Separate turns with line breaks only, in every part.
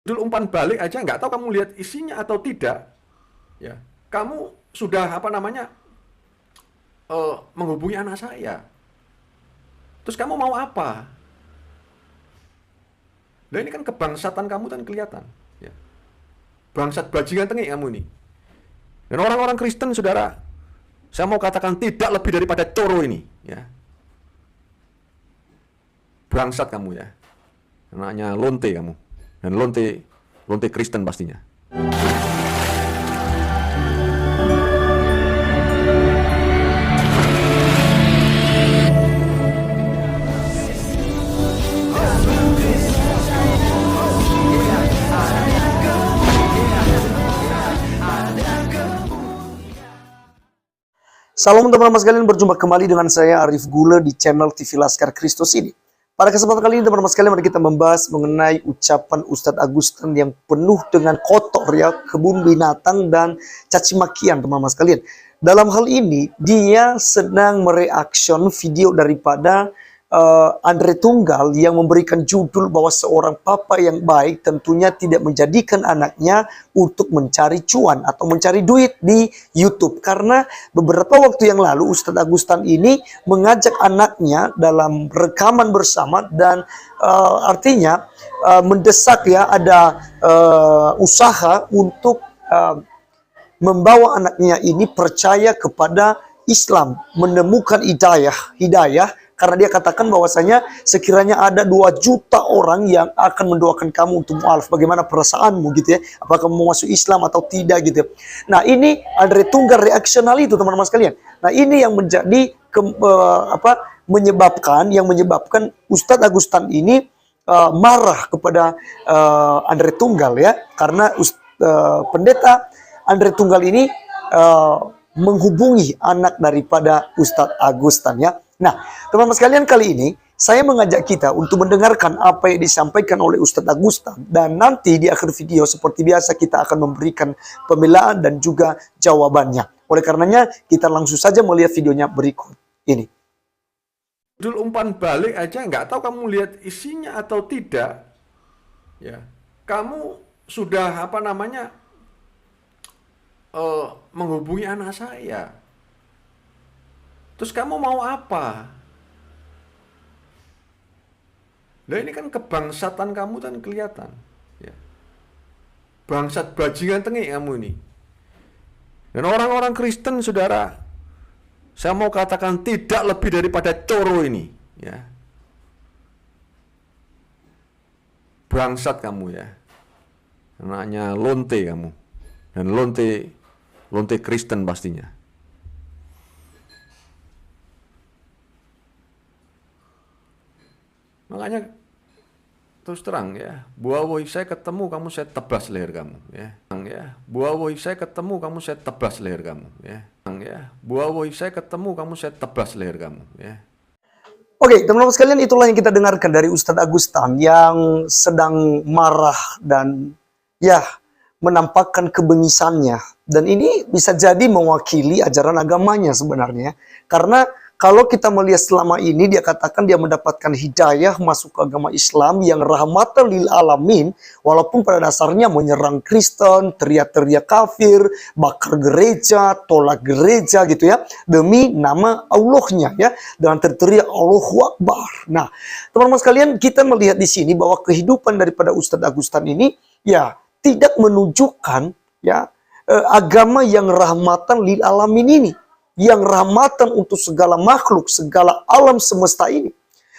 Judul umpan balik aja nggak tahu kamu lihat isinya atau tidak, ya. Kamu sudah menghubungi anak saya. Terus kamu mau apa? Nah ini kan kebangsatan kamu kan kelihatan, ya. Bangsat bajingan tengik kamu ini. Dan orang-orang Kristen, saudara, saya mau katakan tidak lebih daripada coro ini, ya. Bangsat kamu ya. Anaknya lonte kamu. Dan lonte Kristen pastinya.
Salam teman-teman sekalian, berjumpa kembali dengan saya Arif Gula di channel TV Laskar Kristus ini. Pada kesempatan kali ini teman-teman sekalian, mari kita membahas mengenai ucapan Ustadz Agustin yang penuh dengan kotor ya, kebun binatang dan caci makian teman-teman sekalian. Dalam hal ini dia sedang mereaction video daripada Andre Tunggal yang memberikan judul bahwa seorang papa yang baik tentunya tidak menjadikan anaknya untuk mencari cuan atau mencari duit di YouTube. Karena beberapa waktu yang lalu Ustadz Agustin ini mengajak anaknya dalam rekaman bersama dan artinya mendesak ya ada usaha untuk membawa anaknya ini percaya kepada Islam, menemukan hidayah. Karena dia katakan bahwasanya sekiranya ada 2 juta orang yang akan mendoakan kamu untuk mu'alaf. Bagaimana perasaanmu gitu ya. Apakah kamu mau masuk Islam atau tidak gitu ya. Nah ini Andre Tunggal reaksional itu teman-teman sekalian. Nah ini yang menjadi menyebabkan Ustadz Agustin ini marah kepada Andre Tunggal ya. Karena pendeta Andre Tunggal ini menghubungi anak daripada Ustadz Agustin ya. Nah, teman-teman sekalian, kali ini saya mengajak kita untuk mendengarkan apa yang disampaikan oleh Ustadz Agustin. Dan nanti di akhir video seperti biasa kita akan memberikan pembelaan dan juga jawabannya. Oleh karenanya kita langsung saja melihat videonya berikut ini.
Judul umpan balik aja nggak tahu kamu lihat isinya atau tidak, ya. Kamu sudah menghubungi anak saya. Terus kamu mau apa? Nah ini kan kebangsatan kamu kan kelihatan, ya. Bangsat bajingan tengik kamu ini. Dan orang-orang Kristen, saudara, saya mau katakan tidak lebih daripada coro ini, ya. Bangsat kamu ya. Anaknya lonte kamu. Dan lonte Kristen pastinya. Makanya terus terang ya, buawoi saya ketemu kamu saya tebas leher kamu ya. Buawoi saya ketemu kamu saya tebas leher kamu ya. Buawoi saya ketemu kamu saya tebas leher kamu ya.
Oke, teman-teman sekalian, itulah yang kita dengarkan dari Ustadz Agustin yang sedang marah dan ya menampakkan kebengisannya. Dan ini bisa jadi mewakili ajaran agamanya sebenarnya. Karena kalau kita melihat selama ini dia katakan dia mendapatkan hidayah masuk ke agama Islam yang rahmatan lil alamin, walaupun pada dasarnya menyerang Kristen, teriak-teriak kafir, bakar gereja, tolak gereja gitu ya, demi nama Allahnya ya, dengan teriak Allahu Akbar. Nah, teman-teman sekalian, kita melihat di sini bahwa kehidupan daripada Ustadz Agustin ini ya tidak menunjukkan ya agama yang rahmatan lil alamin ini, yang rahmatan untuk segala makhluk, segala alam semesta ini.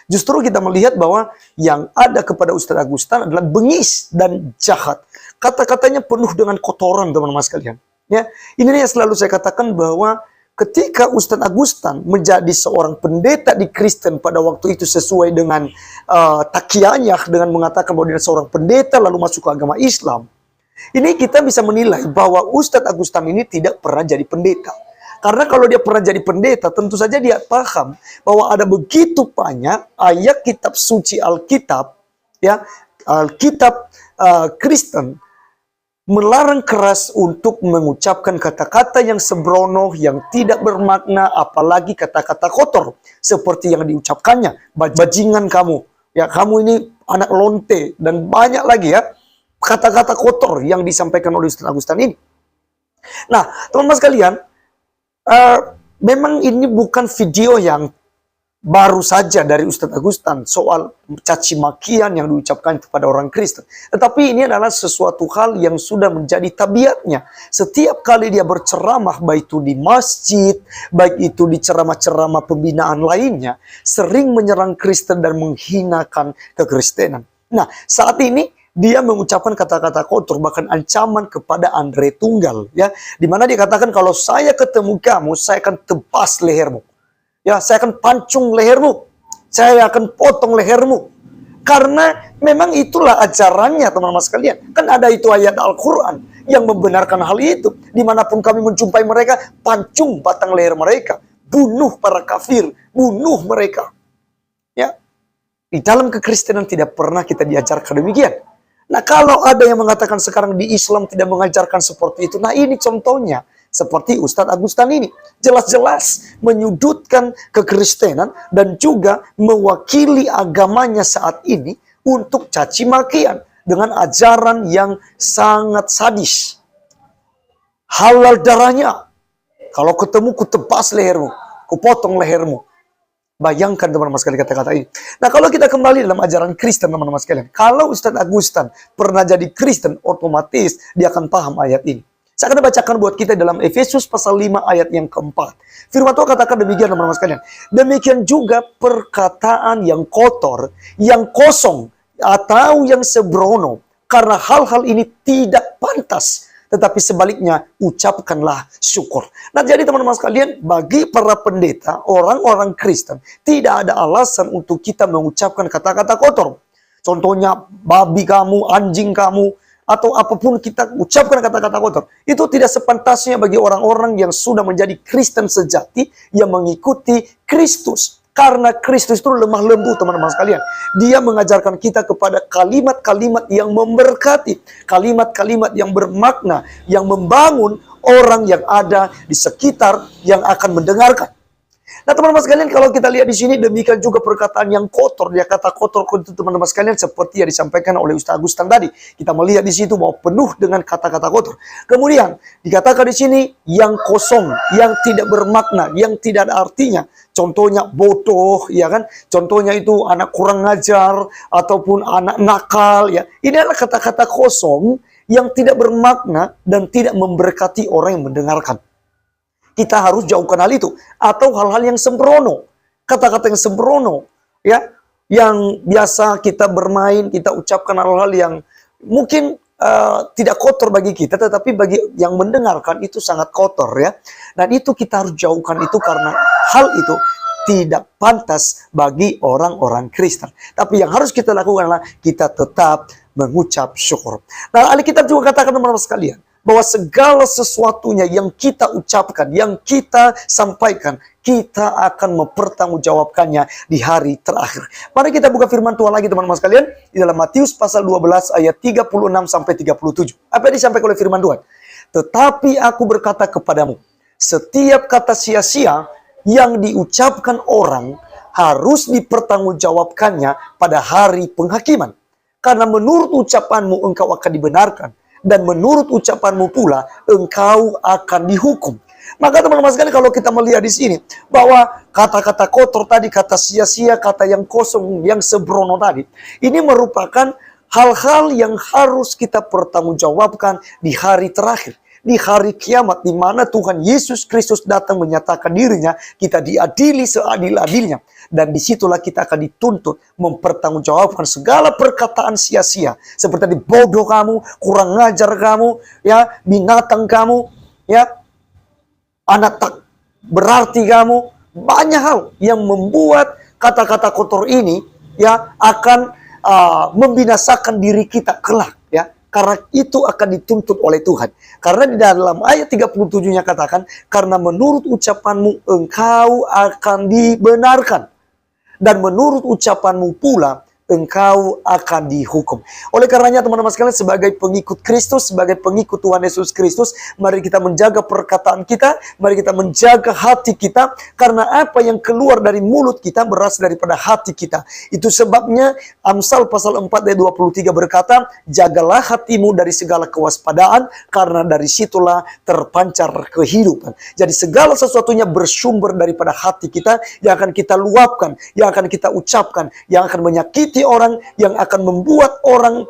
Justru kita melihat bahwa yang ada kepada Ustadz Agustin adalah bengis dan jahat. Kata-katanya penuh dengan kotoran, teman-teman sekalian. Ya, ini yang selalu saya katakan bahwa ketika Ustadz Agustin menjadi seorang pendeta di Kristen pada waktu itu sesuai dengan takianya dengan mengatakan bahwa dia seorang pendeta lalu masuk ke agama Islam. Ini kita bisa menilai bahwa Ustadz Agustin ini tidak pernah jadi pendeta. Karena kalau dia pernah jadi pendeta, tentu saja dia paham bahwa ada begitu banyak ayat kitab suci Alkitab, ya, Alkitab Kristen melarang keras untuk mengucapkan kata-kata yang sembrono, yang tidak bermakna, apalagi kata-kata kotor seperti yang diucapkannya, bajingan kamu, ya kamu ini anak lonte dan banyak lagi ya. kata-kata kotor yang disampaikan oleh Ustaz Agustan ini. Nah, teman-teman sekalian, memang ini bukan video yang baru saja dari Ustadz Agustan soal caci makian yang diucapkan kepada orang Kristen. Tetapi ini adalah sesuatu hal yang sudah menjadi tabiatnya. Setiap kali dia berceramah, baik itu di masjid, baik itu di ceramah-ceramah pembinaan lainnya, sering menyerang Kristen dan menghinakan kekristenan. Nah, saat ini dia mengucapkan kata-kata kotor, bahkan ancaman kepada Andre Tunggal, ya, di mana dia katakan, kalau saya ketemu kamu, saya akan tebas lehermu. Ya, saya akan pancung lehermu. Saya akan potong lehermu. Karena memang itulah ajarannya, teman-teman sekalian. Kan ada itu ayat Al-Quran yang membenarkan hal itu. Dimanapun kami menjumpai mereka, pancung batang leher mereka. Bunuh para kafir. Bunuh mereka. Ya, di dalam kekristenan tidak pernah kita diajarkan demikian. Nah, kalau ada yang mengatakan sekarang di Islam tidak mengajarkan seperti itu. Nah, ini contohnya. Seperti Ustadz Agustan ini. Jelas-jelas menyudutkan kekristenan dan juga mewakili agamanya saat ini untuk caci makian dengan ajaran yang sangat sadis. Halal darahnya. Kalau ketemu ku tebas lehermu, ku potong lehermu. Bayangkan teman-teman sekalian kata-kata ini. Nah, kalau kita kembali dalam ajaran Kristen teman-teman sekalian, kalau Ustadz Agustan pernah jadi Kristen, otomatis dia akan paham ayat ini. Saya akan bacakan buat kita dalam Efesus pasal 5 ayat yang keempat. Firman Tuhan katakan demikian teman-teman sekalian. Demikian juga perkataan yang kotor, yang kosong, atau yang sembrono. Karena hal-hal ini tidak pantas. Tetapi sebaliknya, ucapkanlah syukur. Nah, jadi teman-teman sekalian, bagi para pendeta, orang-orang Kristen, tidak ada alasan untuk kita mengucapkan kata-kata kotor. Contohnya, babi kamu, anjing kamu, atau apapun kita ucapkan kata-kata kotor. Itu tidak sepantasnya bagi orang-orang yang sudah menjadi Kristen sejati, yang mengikuti Kristus. Karena Kristus itu lemah lembut teman-teman sekalian. Dia mengajarkan kita kepada kalimat-kalimat yang memberkati. Kalimat-kalimat yang bermakna, yang membangun orang yang ada di sekitar yang akan mendengarkan. Nah, teman-teman sekalian, kalau kita lihat di sini, demikian juga perkataan yang kotor. Dia kata kotor itu teman-teman sekalian seperti yang disampaikan oleh Ustaz Agustan tadi. Kita melihat di situ bahwa penuh dengan kata-kata kotor. Kemudian dikatakan di sini yang kosong, yang tidak bermakna, yang tidak ada artinya. Contohnya bodoh, ya kan? Contohnya itu anak kurang ngajar ataupun anak nakal, ya. Ini adalah kata-kata kosong yang tidak bermakna dan tidak memberkati orang yang mendengarkan. Kita harus jauhkan hal itu. Atau hal-hal yang sembrono. Kata-kata yang sembrono. Ya, yang biasa kita bermain, kita ucapkan hal-hal yang mungkin tidak kotor bagi kita, tetapi bagi yang mendengarkan itu sangat kotor, ya. Dan itu kita harus jauhkan itu karena hal itu tidak pantas bagi orang-orang Kristen. Tapi yang harus kita lakukan adalah kita tetap mengucap syukur. Nah, Alkitab juga katakan teman-teman sekalian, bahwa segala sesuatunya yang kita ucapkan, yang kita sampaikan, kita akan mempertanggungjawabkannya di hari terakhir. Mari kita buka firman Tuhan lagi teman-teman sekalian, di dalam Matius pasal 12 ayat 36 sampai 37. Apa yang disampaikan oleh firman Tuhan? Tetapi aku berkata kepadamu, setiap kata sia-sia yang diucapkan orang harus dipertanggungjawabkannya pada hari penghakiman. Karena menurut ucapanmu engkau akan dibenarkan, dan menurut ucapanmu pula engkau akan dihukum. Maka teman-teman sekalian, kalau kita melihat di sini bahwa kata-kata kotor tadi, kata sia-sia, kata yang kosong, yang sembrono tadi, ini merupakan hal-hal yang harus kita pertanggungjawabkan di hari terakhir, di hari kiamat, di mana Tuhan Yesus Kristus datang menyatakan dirinya, kita diadili seadil-adilnya. Dan disitulah kita akan dituntut mempertanggungjawabkan segala perkataan sia-sia. Seperti tadi, bodoh kamu, kurang ngajar kamu, ya, binatang kamu, ya, anak tak berarti kamu. Banyak hal yang membuat kata-kata kotor ini, ya, akan membinasakan diri kita kelak, ya. Karena itu akan dituntut oleh Tuhan. Karena di dalam ayat 37-nya katakan, karena menurut ucapanmu engkau akan dibenarkan. Dan menurut ucapanmu pula engkau akan dihukum. Oleh karenanya teman-teman sekalian, sebagai pengikut Kristus, sebagai pengikut Tuhan Yesus Kristus, mari kita menjaga perkataan kita, mari kita menjaga hati kita, karena apa yang keluar dari mulut kita berasal daripada hati kita. Itu sebabnya Amsal pasal 4 ayat 23 berkata, jagalah hatimu dari segala kewaspadaan, karena dari situlah terpancar kehidupan. Jadi segala sesuatunya bersumber daripada hati kita, yang akan kita luapkan, yang akan kita ucapkan, yang akan menyakiti orang, yang akan membuat orang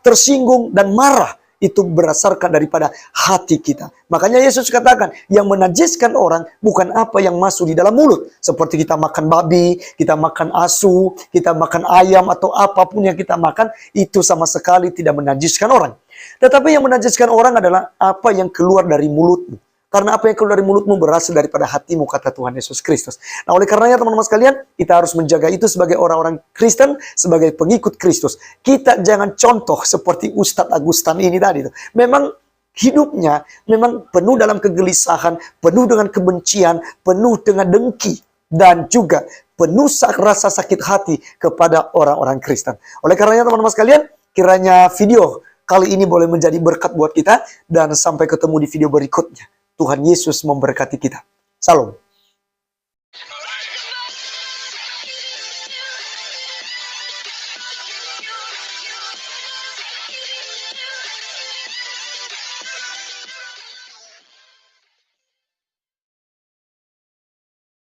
tersinggung dan marah. Itu berdasarkan daripada hati kita. Makanya Yesus katakan, yang menajiskan orang bukan apa yang masuk di dalam mulut. Seperti kita makan babi, kita makan asu, kita makan ayam, atau apapun yang kita makan, itu sama sekali tidak menajiskan orang. Tetapi yang menajiskan orang adalah apa yang keluar dari mulutmu. Karena apa yang keluar dari mulutmu berasal daripada hatimu, kata Tuhan Yesus Kristus. Nah, oleh karenanya teman-teman sekalian, kita harus menjaga itu sebagai orang-orang Kristen, sebagai pengikut Kristus. Kita jangan contoh seperti Ustadz Agustan ini tadi. Memang hidupnya memang penuh dalam kegelisahan, penuh dengan kebencian, penuh dengan dengki, dan juga penuh rasa sakit hati kepada orang-orang Kristen. Oleh karenanya teman-teman sekalian, kiranya video kali ini boleh menjadi berkat buat kita, dan sampai ketemu di video berikutnya. Tuhan Yesus memberkati kita. Salam.